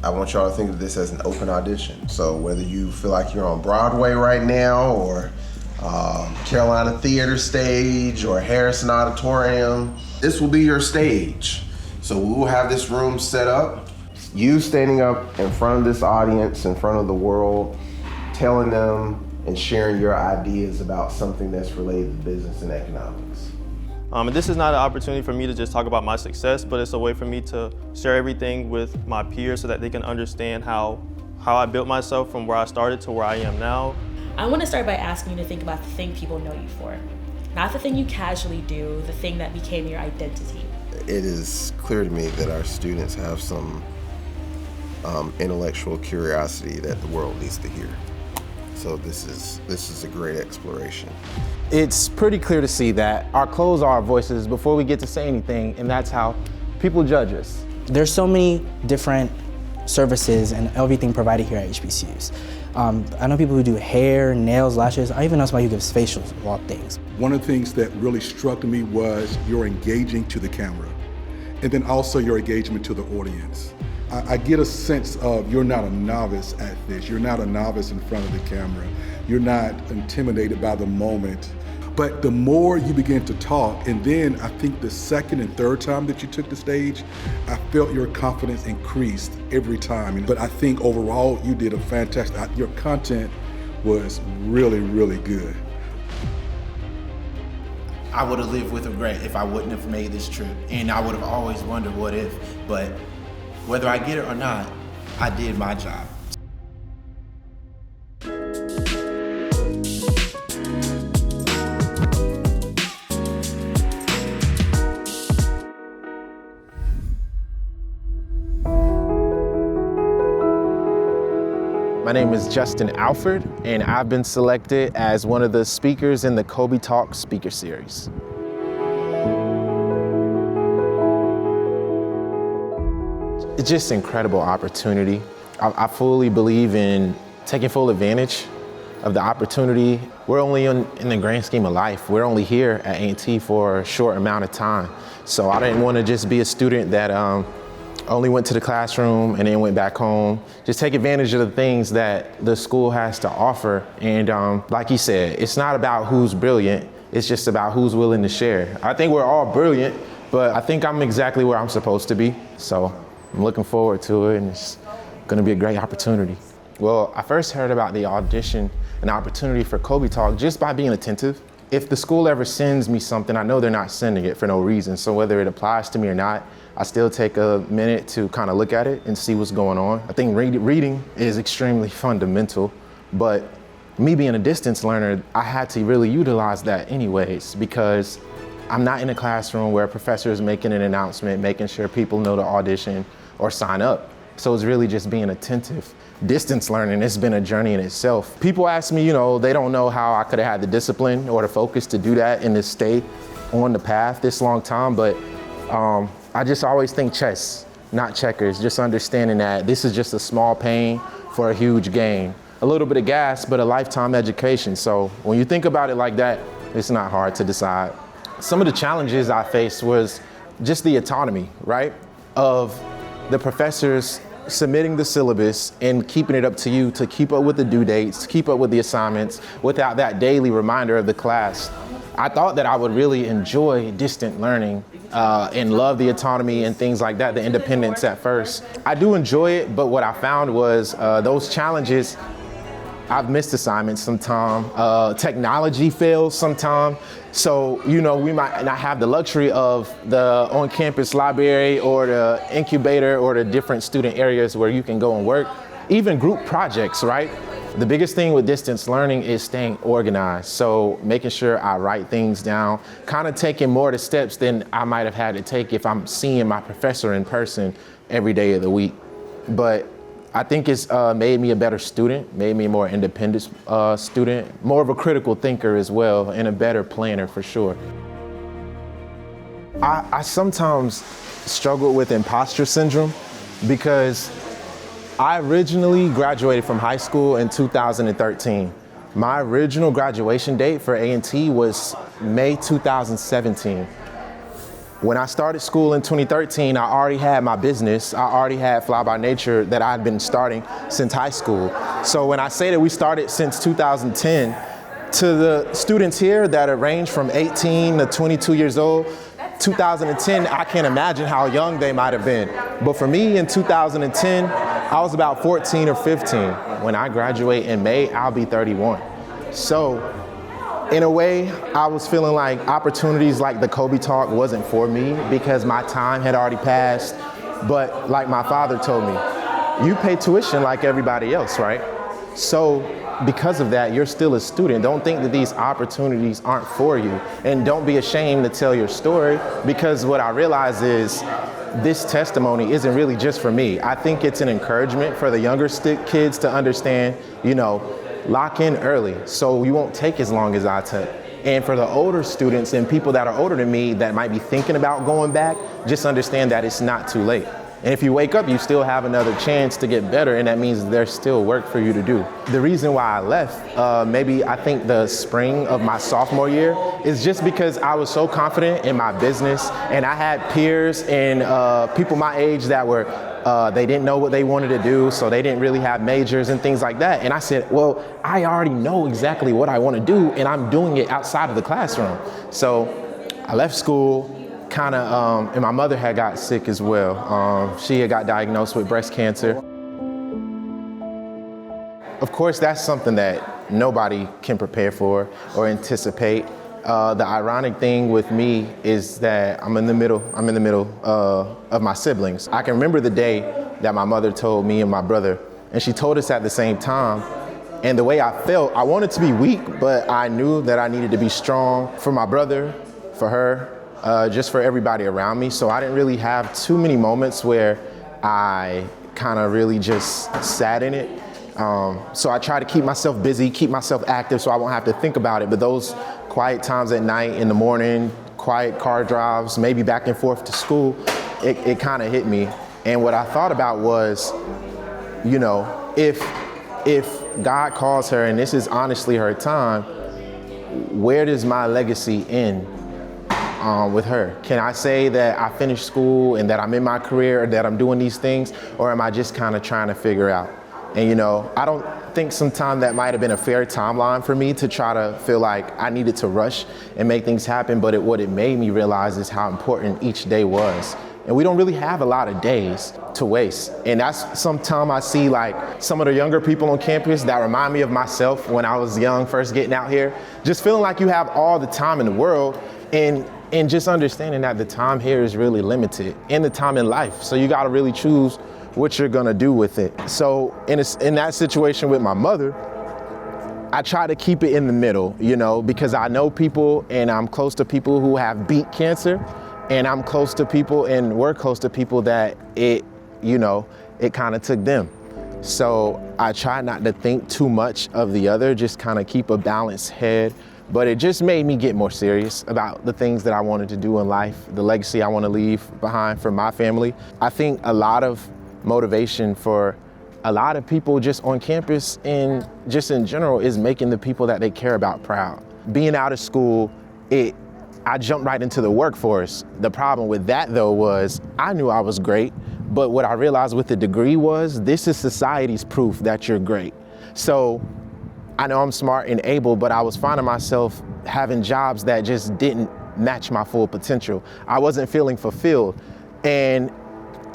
I want y'all to think of this as an open audition. So whether you feel like you're on Broadway right now or Carolina Theater stage or Harrison Auditorium, this will be your stage. So we will have this room set up. You standing up in front of this audience, in front of the world, telling them and sharing your ideas about something that's related to business and economics. And this is not an opportunity for me to just talk about my success, but it's a way for me to share everything with my peers so that they can understand how I built myself from where I started to where I am now. I want to start by asking you to think about the thing people know you for. Not the thing you casually do, the thing that became your identity. It is clear to me that our students have some intellectual curiosity that the world needs to hear. So this is a great exploration. It's pretty clear to see that our clothes are our voices before we get to say anything, and that's how people judge us. There's so many different services and everything provided here at HBCUs. I know people who do hair, nails, lashes. I even know somebody who gives facials of all things. One of the things that really struck me was your engaging to the camera, and then also your engagement to the audience. I get a sense of you're not a novice at this. You're not a novice in front of the camera. You're not intimidated by the moment. But the more you begin to talk, and then I think the second and third time that you took the stage, I felt your confidence increased every time. But I think overall you did a fantastic, your content was really, really good. I would have lived with regret if I wouldn't have made this trip. And I would have always wondered what if, but whether I get it or not, I did my job. My name is Justin Alford, and I've been selected as one of the speakers in the COBE Talk speaker series. It's just an incredible opportunity. I fully believe in taking full advantage of the opportunity. We're only in the grand scheme of life. We're only here at A&T for a short amount of time. So I didn't want to just be a student that only went to the classroom and then went back home. Just take advantage of the things that the school has to offer. And like he said, it's not about who's brilliant, it's just about who's willing to share. I think we're all brilliant, but I think I'm exactly where I'm supposed to be. So I'm looking forward to it, and it's gonna be a great opportunity. Well, I first heard about the audition and opportunity for COBE Talk just by being attentive. If the school ever sends me something, I know they're not sending it for no reason. So whether it applies to me or not, I still take a minute to kind of look at it and see what's going on. I think reading is extremely fundamental, but me being a distance learner, I had to really utilize that anyways, because I'm not in a classroom where a professor is making an announcement, making sure people know to audition or sign up. So it's really just being attentive. Distance learning, it's been a journey in itself. People ask me, they don't know how I could have had the discipline or the focus to do that and to stay on the path this long time, but I just always think chess, not checkers, just understanding that this is just a small pain for a huge gain. A little bit of gas, but a lifetime education. So when you think about it like that, it's not hard to decide. Some of the challenges I faced was just the autonomy, right? Of the professors submitting the syllabus and keeping it up to you to keep up with the due dates, to keep up with the assignments without that daily reminder of the class. I thought that I would really enjoy distant learning and love the autonomy and things like that, the independence at first. I do enjoy it, but what I found was those challenges, I've missed assignments sometime. Technology fails sometime. So, we might not have the luxury of the on-campus library or the incubator or the different student areas where you can go and work. Even group projects, right? The biggest thing with distance learning is staying organized. So making sure I write things down, kind of taking more of the steps than I might have had to take if I'm seeing my professor in person every day of the week. But I think it's made me a better student, made me a more independent student, more of a critical thinker as well, and a better planner for sure. I sometimes struggle with imposter syndrome because I originally graduated from high school in 2013. My original graduation date for A&T was May 2017. When I started school in 2013, I already had my business. I already had Fly by Nature that I had been starting since high school. So when I say that we started since 2010, to the students here that are range from 18 to 22 years old, 2010, I can't imagine how young they might have been. But for me in 2010, I was about 14 or 15. When I graduate in May, I'll be 31. So in a way, I was feeling like opportunities like the COBE talk wasn't for me because my time had already passed. But like my father told me, you pay tuition like everybody else, right? So because of that, you're still a student. Don't think that these opportunities aren't for you. And don't be ashamed to tell your story, because what I realize is this testimony isn't really just for me. I think it's an encouragement for the younger kids to understand, lock in early so you won't take as long as I took. And for the older students and people that are older than me that might be thinking about going back, just understand that it's not too late. And if you wake up, you still have another chance to get better, and that means there's still work for you to do. The reason why I left, maybe I think the spring of my sophomore year, is just because I was so confident in my business, and I had peers and people my age that were, they didn't know what they wanted to do, so they didn't really have majors and things like that. And I said, well, I already know exactly what I want to do, and I'm doing it outside of the classroom. So I left school. And my mother had got sick as well. She had got diagnosed with breast cancer. Of course, that's something that nobody can prepare for or anticipate. The ironic thing with me is that I'm in the middle of my siblings. I can remember the day that my mother told me and my brother, and she told us at the same time. And the way I felt, I wanted to be weak, but I knew that I needed to be strong for my brother, for her, just for everybody around me. So I didn't really have too many moments where I kind of really just sat in it. So I try to keep myself busy, keep myself active so I won't have to think about it. But those quiet times at night, in the morning, quiet car drives, maybe back and forth to school, it kind of hit me. And what I thought about was, if God calls her and this is honestly her time, where does my legacy end? With her? Can I say that I finished school and that I'm in my career or that I'm doing these things, or am I just kind of trying to figure out? And I don't think sometimes that might have been a fair timeline for me to try to feel like I needed to rush and make things happen, but what it made me realize is how important each day was. And we don't really have a lot of days to waste. And that's sometimes I see like some of the younger people on campus that remind me of myself when I was young, first getting out here, just feeling like you have all the time in the world, and just understanding that the time here is really limited and the time in life. So you gotta really choose what you're gonna do with it. So in that situation with my mother, I try to keep it in the middle, because I know people and I'm close to people who have beat cancer, and I'm close to people and we're close to people that it kind of took them. So I try not to think too much of the other, just kind of keep a balanced head. But it just made me get more serious about the things that I wanted to do in life, the legacy I want to leave behind for my family. I think a lot of motivation for a lot of people just on campus and just in general is making the people that they care about proud. Being out of school, I jumped right into the workforce. The problem with that though was I knew I was great, but what I realized with the degree was this is society's proof that you're great. So I know I'm smart and able, but I was finding myself having jobs that just didn't match my full potential. I wasn't feeling fulfilled. And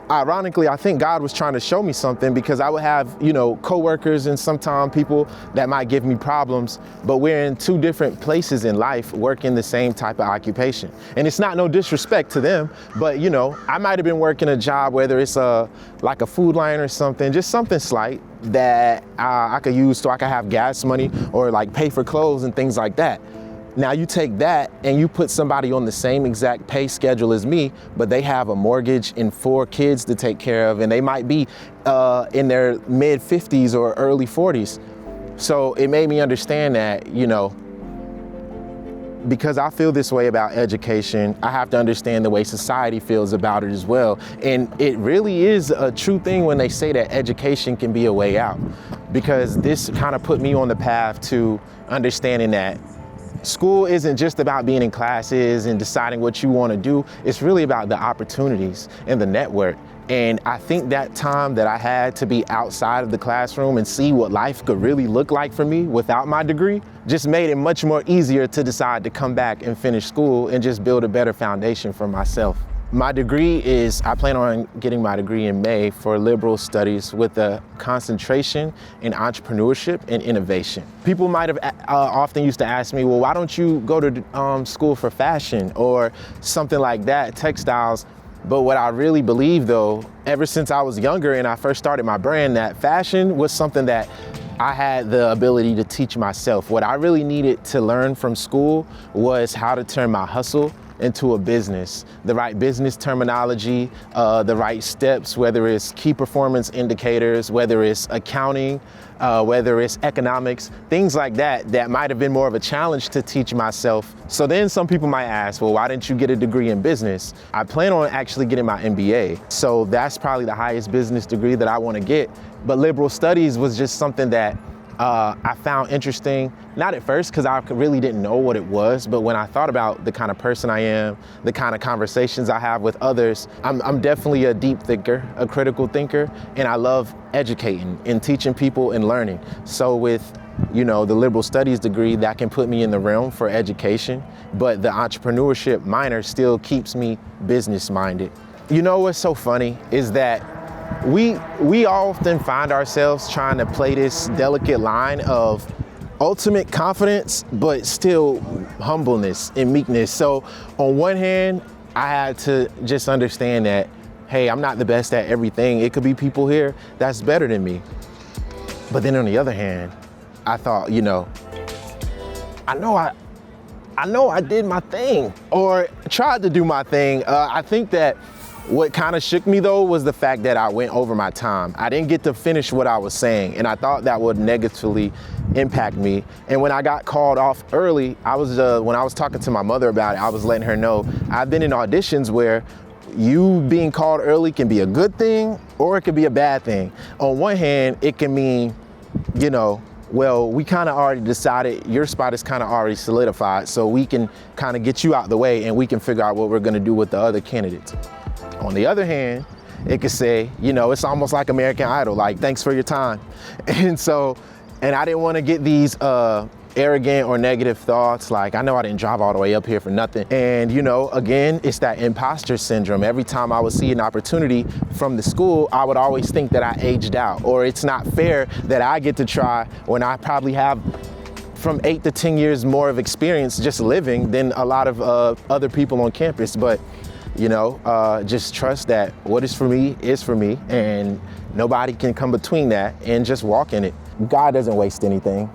ironically, I think God was trying to show me something, because I would have, coworkers and sometimes people that might give me problems, but we're in two different places in life working the same type of occupation. And it's not no disrespect to them, but I might have been working a job, whether it's like a food line or something, just something slight that I could use so I could have gas money or like pay for clothes and things like that. Now you take that and you put somebody on the same exact pay schedule as me, but they have a mortgage and 4 kids to take care of, and they might be in their mid 50s or early 40s. So it made me understand that, because I feel this way about education, I have to understand the way society feels about it as well. And it really is a true thing when they say that education can be a way out, because this kind of put me on the path to understanding that School isn't just about being in classes and deciding what you want to do. It's really about the opportunities and the network. And I think that time that I had to be outside of the classroom and see what life could really look like for me without my degree just made it much more easier to decide to come back and finish school and just build a better foundation for myself. My degree I plan on getting my degree in May for liberal studies with a concentration in entrepreneurship and innovation. People might have often used to ask me, well, why don't you go to school for fashion or something like that, textiles? But what I really believe though, ever since I was younger and I first started my brand, that fashion was something that I had the ability to teach myself. What I really needed to learn from school was how to turn my hustle into a business, the right business terminology, the right steps, whether it's key performance indicators, whether it's accounting, whether it's economics, things like that, that might have been more of a challenge to teach myself. So then some people might ask, well, why didn't you get a degree in business? I plan on actually getting my MBA. So that's probably the highest business degree that I want to get. But liberal studies was just something that I found interesting, not at first because I really didn't know what it was, but when I thought about the kind of person I am, the kind of conversations I have with others, I'm definitely a deep thinker, a critical thinker, and I love educating and teaching people and learning. So with, the liberal studies degree, that can put me in the realm for education, but the entrepreneurship minor still keeps me business minded. What's so funny is that we often find ourselves trying to play this delicate line of ultimate confidence, but still humbleness and meekness. So on one hand, I had to just understand that, hey, I'm not the best at everything. It could be people here that's better than me. But then on the other hand, I thought, I know I did my thing or tried to do my thing. I think that what kind of shook me though was the fact that I went over my time. I didn't get to finish what I was saying, and I thought that would negatively impact me. And when I got called off early, when I was talking to my mother about it, I was letting her know I've been in auditions where you being called early can be a good thing or it could be a bad thing. On one hand, it can mean, well, we kind of already decided your spot is kind of already solidified, so we can kind of get you out the way and we can figure out what we're going to do with the other candidates. On the other hand, it could say, it's almost like American Idol, like, thanks for your time. And I didn't want to get these arrogant or negative thoughts, like, I know I didn't drive all the way up here for nothing. And, again, it's that imposter syndrome. Every time I would see an opportunity from the school, I would always think that I aged out, or it's not fair that I get to try when I probably have from 8 to 10 years more of experience just living than a lot of other people on campus. But just trust that what is for me is for me, and nobody can come between that, and just walk in it. God doesn't waste anything.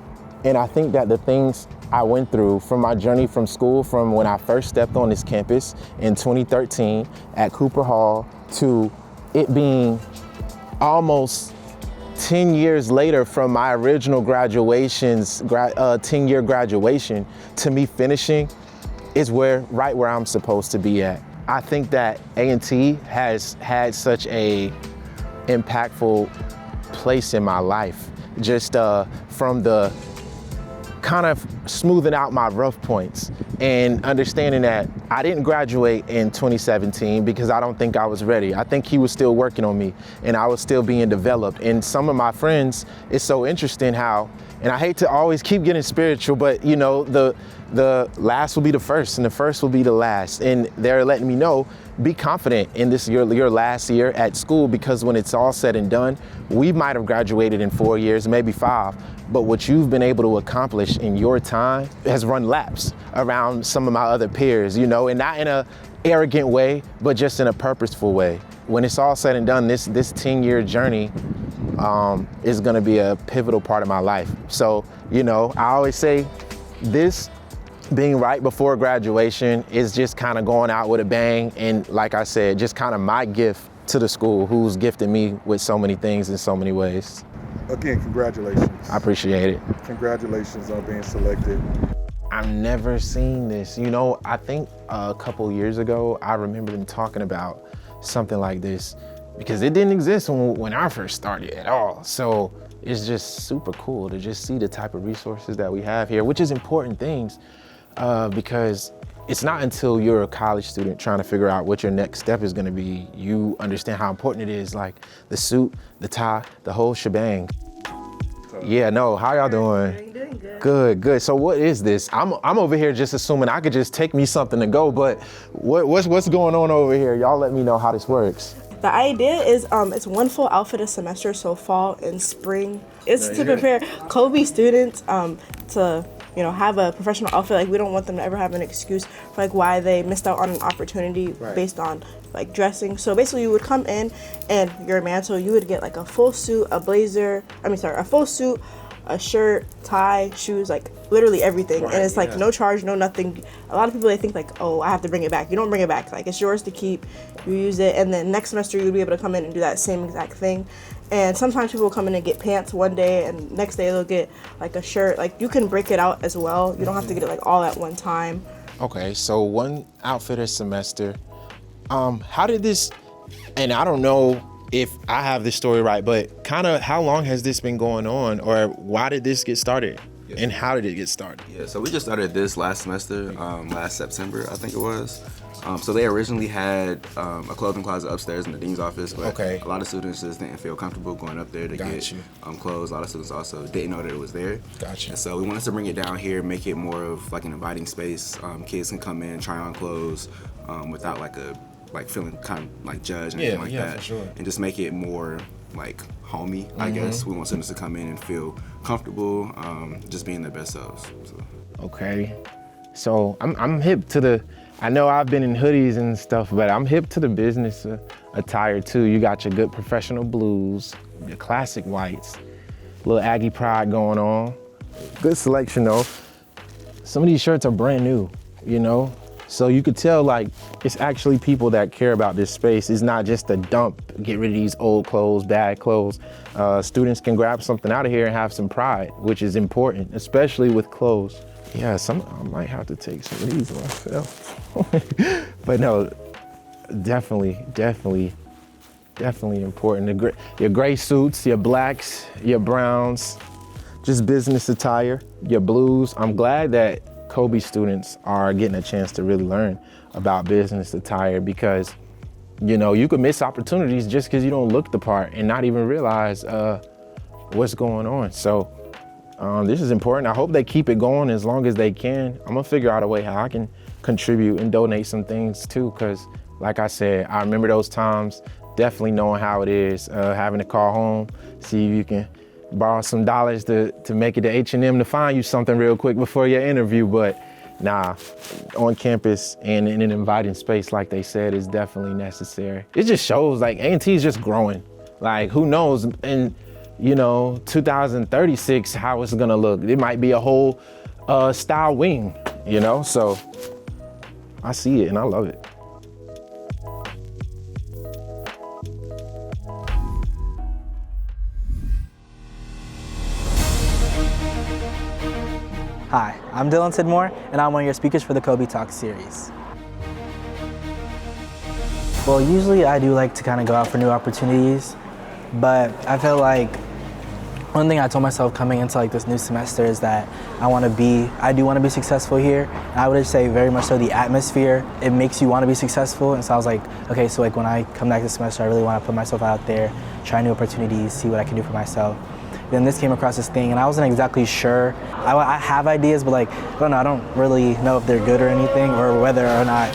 And I think that the things I went through from my journey from school, from when I first stepped on this campus in 2013 at Cooper Hall, to it being almost 10 years later from my original 10-year graduation to me finishing, is right where I'm supposed to be at. I think that A&T has had such a impactful place in my life, just from the kind of smoothing out my rough points and understanding that I didn't graduate in 2017 because I don't think I was ready. I think he was still working on me and I was still being developed. And some of my friends, it's so interesting how, and I hate to always keep getting spiritual, but the last will be the first and the first will be the last. And they're letting me know, be confident in this your last year at school, because when it's all said and done, we might have graduated in 4 years, maybe 5, but what you've been able to accomplish in your time has run laps around some of my other peers, and not in a arrogant way, but just in a purposeful way. When it's all said and done, this 10-year journey is gonna be a pivotal part of my life. So, I always say this being right before graduation is just kind of going out with a bang. And like I said, just kind of my gift to the school, who's gifted me with so many things in so many ways. Again, congratulations. I appreciate it. Congratulations on being selected. I've never seen this. I think a couple years ago, I remember them talking about something like this because it didn't exist when I first started at all. So it's just super cool to just see the type of resources that we have here, which is important things. because it's not until you're a college student trying to figure out what your next step is gonna be, you understand how important it is, like the suit, the tie, the whole shebang. Yeah, no, how y'all doing? Doing good. Good, good. So what is this? I'm over here just assuming I could just take me something to go, but what's going on over here? Y'all let me know how this works. The idea is it's one full outfit a semester, so fall and spring. It's to prepare COBE students to have a professional outfit. Like, we don't want them to ever have an excuse for like why they missed out on an opportunity based on like dressing. So basically, you would come in and your mantle, you would get like a full suit, a full suit, a shirt, tie, shoes, like literally everything. And it's like no charge, no nothing. A lot of people, they think like, oh, I have to bring it back. You don't bring it back. Like, it's yours to keep. You use it, and then next semester you'll be able to come in and do that same exact thing. And sometimes people come in and get pants one day, and next day they'll get like a shirt. Like, you can break it out as well. You don't have to get it like all at one time. Okay, so one outfit a semester. How did this, and I don't know if I have this story right, but kind of how long has this been going on, or why did this get started? Yes. And how did it get started? Yeah, so we just started this last semester, last September, I think it was. So they originally had a clothing closet upstairs in the dean's office, but a lot of students just didn't feel comfortable going up there to get clothes. A lot of students also didn't know that it was there. Gotcha. And so we wanted to bring it down here, make it more of like an inviting space. Kids can come in, try on clothes without feeling kind of like judged and anything like that. For sure. And just make it more like homey, I guess. We want students to come in and feel comfortable, just being their best selves. So. Okay, so I'm hip to the, I know I've been in hoodies and stuff, but I'm hip to the business attire too. You got your good professional blues, your classic whites, little Aggie pride going on. Good selection though. Some of these shirts are brand new, So you could tell like it's actually people that care about this space. It's not just a dump, get rid of these old clothes, bad clothes. Students can grab something out of here and have some pride, which is important, especially with clothes. Yeah, I might have to take some of these myself. But no, definitely important. Your gray suits, your blacks, your browns, just business attire, your blues. I'm glad that COBE students are getting a chance to really learn about business attire, because you could miss opportunities just because you don't look the part and not even realize what's going on. So this is important. I hope they keep it going as long as they can. I'm gonna figure out a way how I can contribute and donate some things too, because like I said, I remember those times, definitely knowing how it is, having to call home, see if you can borrow some dollars to make it to H&M to find you something real quick before your interview. But nah, on campus and in an inviting space, like they said, is definitely necessary. It just shows like A&T is just growing. Like, who knows in 2036 how it's gonna look. It might be a whole style wing, so I see it and I love it. Hi, I'm Dylan Tidmore, and I'm one of your speakers for the COBE Talk series. Well, usually I do like to kind of go out for new opportunities, but I feel like one thing I told myself coming into like this new semester is that I do want to be successful here. And I would just say very much so the atmosphere, it makes you want to be successful. And so I was like, okay, so like when I come back this semester, I really want to put myself out there, try new opportunities, see what I can do for myself. Then this came across this thing and I wasn't exactly sure. I have ideas, but like, I don't really know if they're good or anything, or whether or not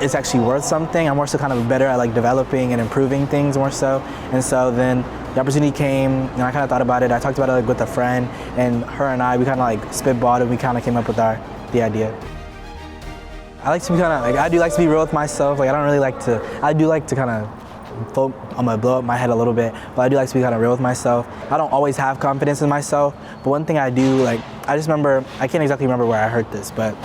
it's actually worth something. I'm more so kind of better at like developing and improving things more so. And so then the opportunity came, and I kind of thought about it. I talked about it like with a friend, and her and we kind of like spitballed and we kind of came up with the idea. I like to be I do like to be real with myself. Like, I do like to kind of, I'm gonna blow up my head a little bit, but I do like to be kind of real with myself. I don't always have confidence in myself, but one thing I do, like, I just remember, I can't exactly remember where I heard this, but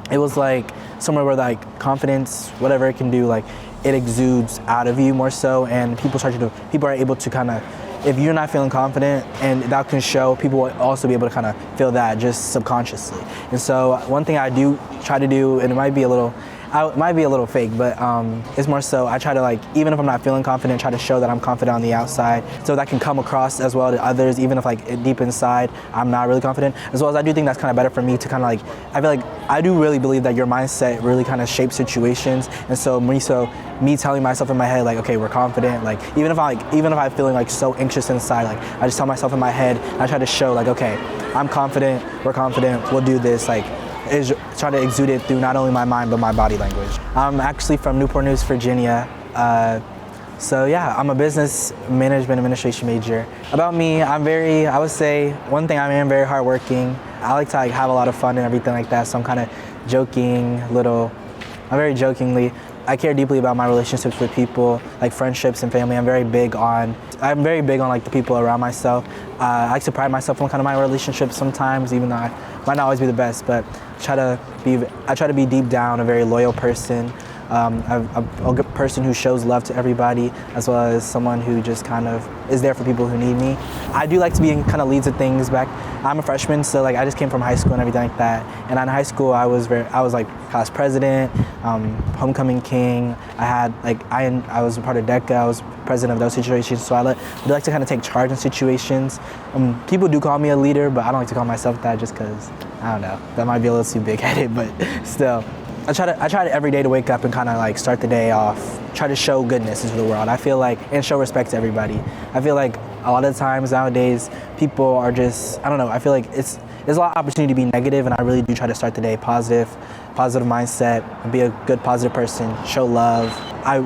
it was like somewhere where like confidence, whatever it can do, like it exudes out of you more so, and people are able to kind of, if you're not feeling confident and that can show, people will also be able to kind of feel that just subconsciously. And so one thing I do try to do, and it might be a little it might be a little fake, but it's more so I try to like, even if I'm not feeling confident, try to show that I'm confident on the outside so that can come across as well to others, even if like deep inside I'm not really confident. As well as I do think that's kind of better for me to kind of like, I feel like I do really believe that your mindset really kind of shapes situations. And so me telling myself in my head like, okay, we're confident, like even if I'm feeling like so anxious inside, like I just tell myself in my head, I try to show like, okay, I'm confident, we're confident, we'll do this, like is try to exude it through not only my mind but my body language. I'm actually from Newport News, Virginia. So yeah, I'm a business management administration major. About me, I would say one thing, I am very hardworking. I like to like have a lot of fun and everything like that. So I'm kind of I'm very jokingly. I care deeply about my relationships with people, like friendships and family. I'm very big on like the people around myself. I like to pride myself on kind of my relationships sometimes, even though I might not always be the best, but I try to be deep down a very loyal person. A good person who shows love to everybody, as well as someone who just kind of is there for people who need me. I do like to be in kind of leads of things back. I'm a freshman, so like I just came from high school and everything like that. And in high school, I was like class president, homecoming king. I was a part of DECA. I was president of those situations. So I like to kind of take charge in situations. People do call me a leader, but I don't like to call myself that just because, I don't know, that might be a little too big-headed, but still. I try to every day to wake up and kind of like start the day off, try to show goodness into the world. I feel like, and show respect to everybody. I feel like a lot of times nowadays, people are just, I don't know, I feel like there's a lot of opportunity to be negative, and I really do try to start the day positive mindset, be a good positive person, show love.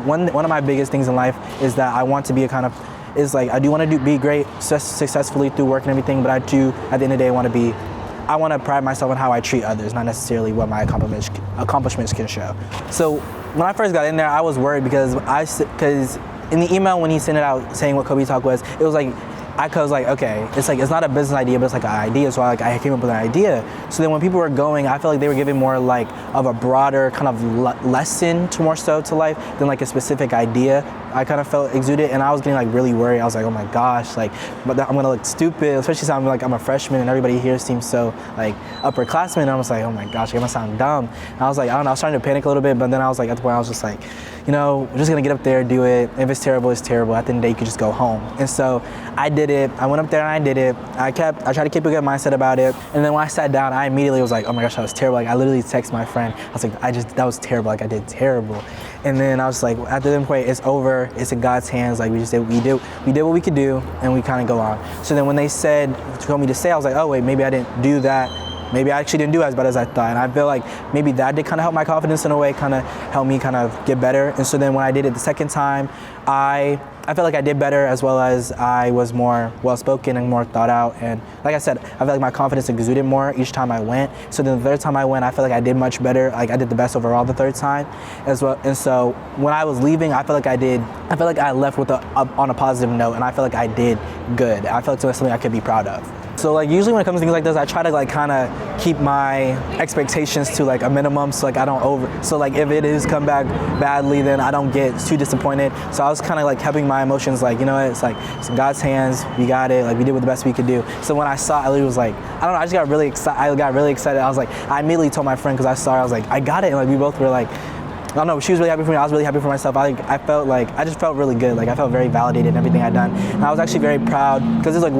One of my biggest things in life is that I want to be I do want to be great successfully through work and everything, but I do, at the end of the day, I want to pride myself on how I treat others, not necessarily what my accomplishments can show. So when I first got in there, I was worried because in the email when he sent it out saying what COBE Talk was, it was like, I was like, okay, it's not a business idea, but it's like an idea. So I came up with an idea. So then when people were going, I felt like they were giving more like of a broader kind of lesson more so to life than like a specific idea. I kind of felt exuded, and I was getting like really worried. I was like, oh my gosh, like, but I'm gonna look stupid, especially since I'm a freshman and everybody here seems so like upperclassmen. And I was like, oh my gosh, I'm gonna sound dumb. And I was like, I don't know, I was starting to panic a little bit, but then I was like, at the point I was just like, we're just gonna get up there, do it. If it's terrible, it's terrible. At the end of the day, you could just go home. And so I did it. I went up there and I did it. I tried to keep a good mindset about it. And then when I sat down, I immediately was like, oh my gosh, that was terrible. Like I literally texted my friend. I was like, that was terrible. Like I did terrible. And then I was like, at the point, it's over. It's in God's hands. Like we did what we could do, and we kind of go on. So then when they told me to say, I was like, oh wait, maybe I didn't do that. Maybe I actually didn't do as bad as I thought. And I feel like maybe that did kind of help my confidence in a way, kind of help me kind of get better. And so then when I did it the second time, I felt like I did better, as well as I was more well-spoken and more thought out. And like I said, I felt like my confidence exuded more each time I went. So then the third time I went, I felt like I did much better. Like I did the best overall the third time as well. And so when I was leaving, I felt like I left on a positive note, and I felt like I did good. I felt like it was something I could be proud of. So like usually when it comes to things like this, I try to like kind of keep my expectations to like a minimum, so like I don't so like if it is come back badly, then I don't get too disappointed. So I was kind of like helping my emotions, like, it's like it's in God's hands, we got it, like we did what the best we could do. So when I saw it, I was like, I don't know, I just got really excited. I was like, I immediately told my friend, because I saw her, I was like, I got it, and like we both were like, I don't know, she was really happy for me, I was really happy for myself. I just felt really good. Like I felt very validated in everything I'd done. And I was actually very proud, because this is like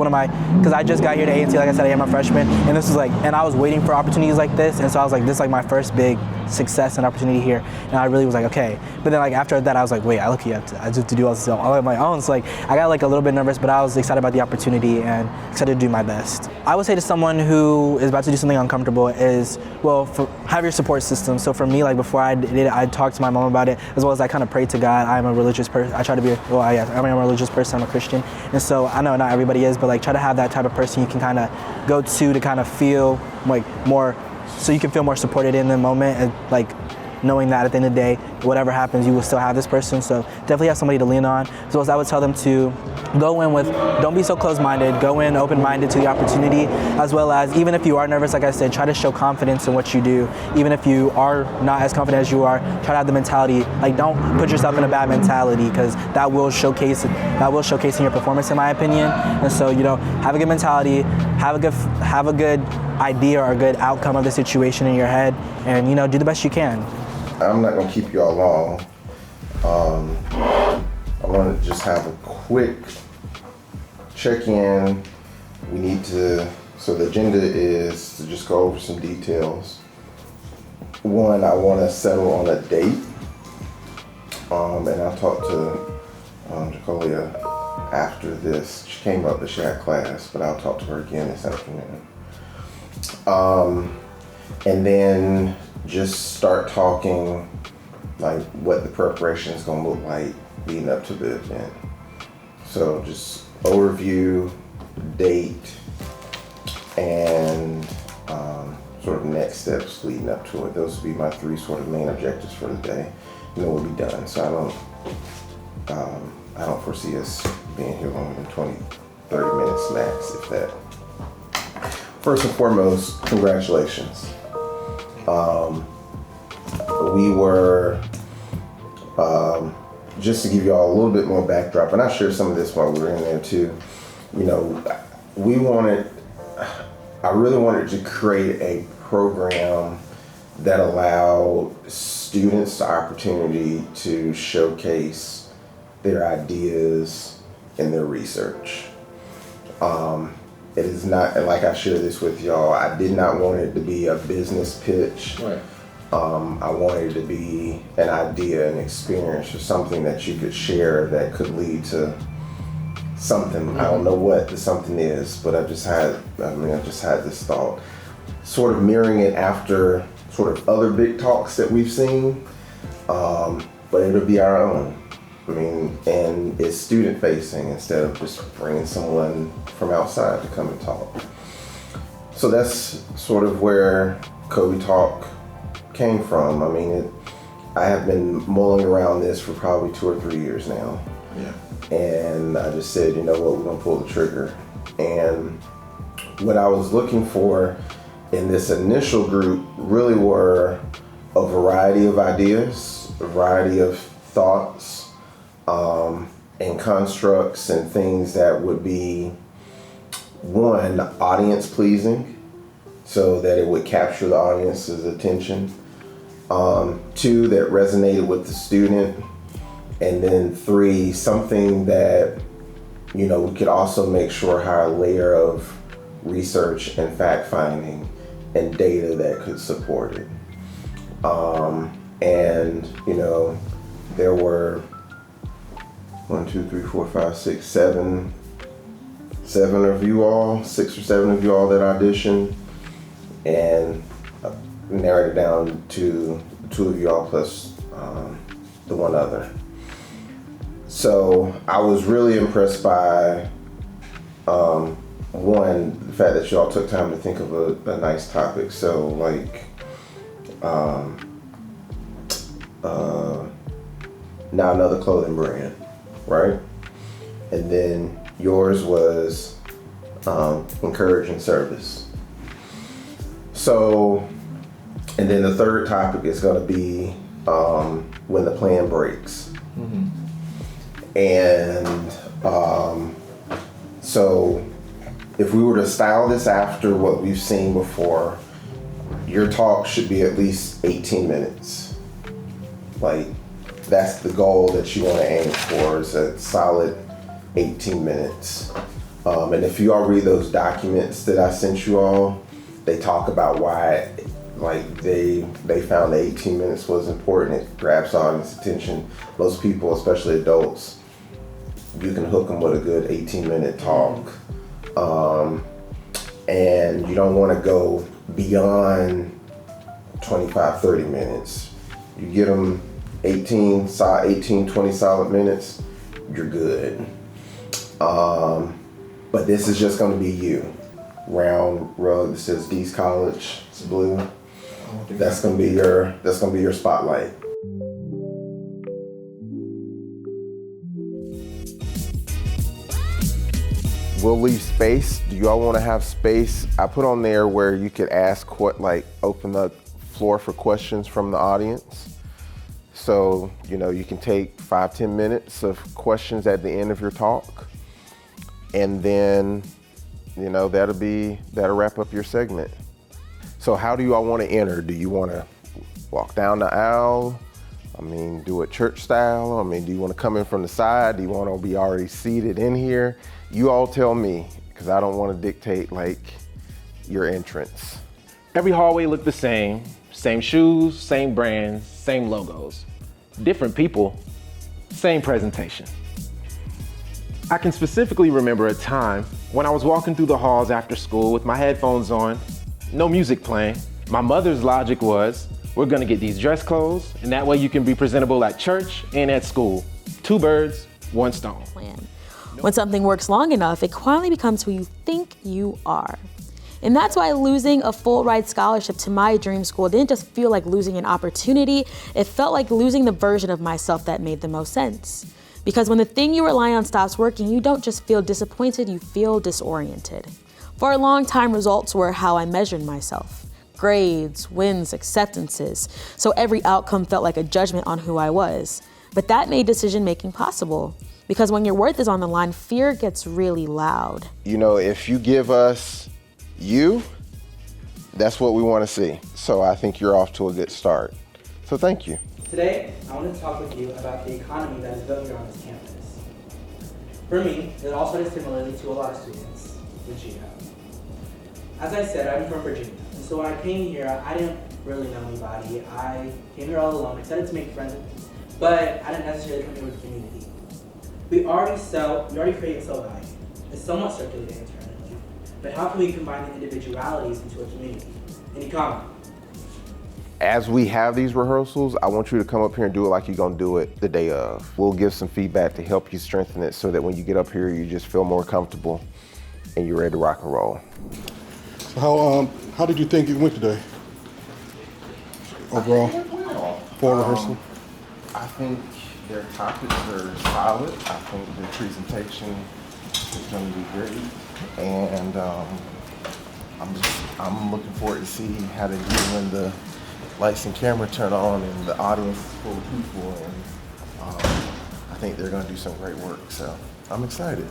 because I just got here to A&T, like I said, I am a freshman, and this is like, and I was waiting for opportunities like this, and so I was like, this is like my first big success and opportunity here, and I really was like, okay. But then like after that, I was like, wait, I just have to do all this all on my own. So like I got like a little bit nervous, but I was excited about the opportunity and excited to do my best. I would say to someone who is about to do something uncomfortable is, have your support system. So for me, like before I did it, I talked to my mom about it, as well as I kind of prayed to God. I'm a religious person. I'm a religious person. I'm a Christian, and so I know not everybody is, but like try to have that type of person you can kind of go to kind of feel like more, so you can feel more supported in the moment, and like knowing that at the end of the day, whatever happens, you will still have this person. So definitely have somebody to lean on. So as I would tell them to go in with, don't be so closed-minded, go in open-minded to the opportunity, as well as even if you are nervous, like I said, try to show confidence in what you do. Even if you are not as confident as you are, try to have the mentality, like don't put yourself in a bad mentality, because that will showcase in your performance, in my opinion. And so, have a good mentality, have a good idea or a good outcome of the situation in your head, and do the best you can. I'm not gonna keep y'all long. I want to just have a quick check-in. We need to, so the agenda is to just go over some details. One, I want to settle on a date. And I'll talk to Jacolia after this. She came up, but she had class, but I'll talk to her again this afternoon. And then just start talking like what the preparation is going to look like leading up to the event. So just overview, date, and sort of next steps leading up to it. Those would be my three sort of main objectives for the day. And then we'll be done. So I don't foresee us being here longer than 20, 30 minutes max, if that. First and foremost, congratulations. We were, just to give you all a little bit more backdrop, and I shared some of this while we were in there too. You know, I really wanted to create a program that allowed students the opportunity to showcase their ideas and their research. It is not, and like I shared this with y'all, I did not want it to be a business pitch. Right. I wanted it to be an idea, an experience, or something that you could share that could lead to something. Mm-hmm. I don't know what the something is, but I just had this thought, sort of mirroring it after sort of other big talks that we've seen, but it'll be our own. I mean, and it's student facing instead of just bringing someone from outside to come and talk. So that's sort of where COBE Talk came from. I mean, I have been mulling around this for probably 2 or 3 years now. Yeah. And I just said, you know what, we're gonna pull the trigger. And what I was looking for in this initial group really were a variety of ideas, a variety of thoughts, and constructs and things that would be, one, audience pleasing, so that it would capture the audience's attention. 2, that resonated with the student. And then 3, something that, you know, we could also make sure had a layer of research and fact finding and data that could support it. And, you know, there were 1, 2, 3, 4, 5, 6, 7 of you all, 6 or 7 of you all that auditioned, and narrowed it down to 2 of you all plus the one other. So I was really impressed by, one, the fact that you all took time to think of a nice topic. So like, now another clothing brand, right? And then yours was encouraging service. So, and then the third topic is going to be when the plan breaks. Mm-hmm. And so if we were to style this after what we've seen before, your talk should be at least 18 minutes. Like, that's the goal that you want to aim for, is a solid 18 minutes. And if you all read those documents that I sent you all, they talk about why, like, they found that 18 minutes was important. It grabs audience attention. Most people, especially adults, you can hook them with a good 18-minute talk. And you don't want to go beyond 25, 30 minutes. You get them 18, 20 solid minutes, you're good. But this is just going to be you. Round rug that says Dee's College, it's blue. That's going to be your spotlight. We'll leave space. Do you all want to have space? I put on there where you could ask, open the floor for questions from the audience. So, you know, you can take 5-10 minutes of questions at the end of your talk. And then, you know, that'll wrap up your segment. So how do you all want to enter? Do you want to walk down the aisle? I mean, do it church style? I mean, do you want to come in from the side? Do you want to be already seated in here? You all tell me, because I don't want to dictate like your entrance. Every hallway looked the same shoes, same brands, same logos. Different people, same presentation. I can specifically remember a time when I was walking through the halls after school with my headphones on, no music playing. My mother's logic was, we're gonna get these dress clothes, and that way you can be presentable at church and at school. 2 birds, 1 stone. When something works long enough, it quietly becomes who you think you are. And that's why losing a full ride scholarship to my dream school didn't just feel like losing an opportunity, it felt like losing the version of myself that made the most sense. Because when the thing you rely on stops working, you don't just feel disappointed, you feel disoriented. For a long time, results were how I measured myself. Grades, wins, acceptances. So every outcome felt like a judgment on who I was. But that made decision-making possible. Because when your worth is on the line, fear gets really loud. You know, if you give us you, that's what we want to see. So I think you're off to a good start. So thank you. Today, I want to talk with you about the economy that is built here on this campus. For me, it all started similarly to a lot of students, which you have. As I said, I'm from Virginia, and so when I came here, I didn't really know anybody. I came here all alone, excited to make friends, but I didn't necessarily come here with a community. We already create cell value. It's somewhat circulated internally, but how can we combine the individualities into a community, an economy? As we have these rehearsals, I want you to come up here and do it like you're gonna do it the day of. We'll give some feedback to help you strengthen it so that when you get up here, you just feel more comfortable and you're ready to rock and roll. So how did you think it went today? Overall, for rehearsal? I think their topics are solid. I think their presentation is gonna be great. And I'm looking forward to see how they do when the lights and camera turn on and the audience is full of people, and I think they're going to do some great work. So I'm excited.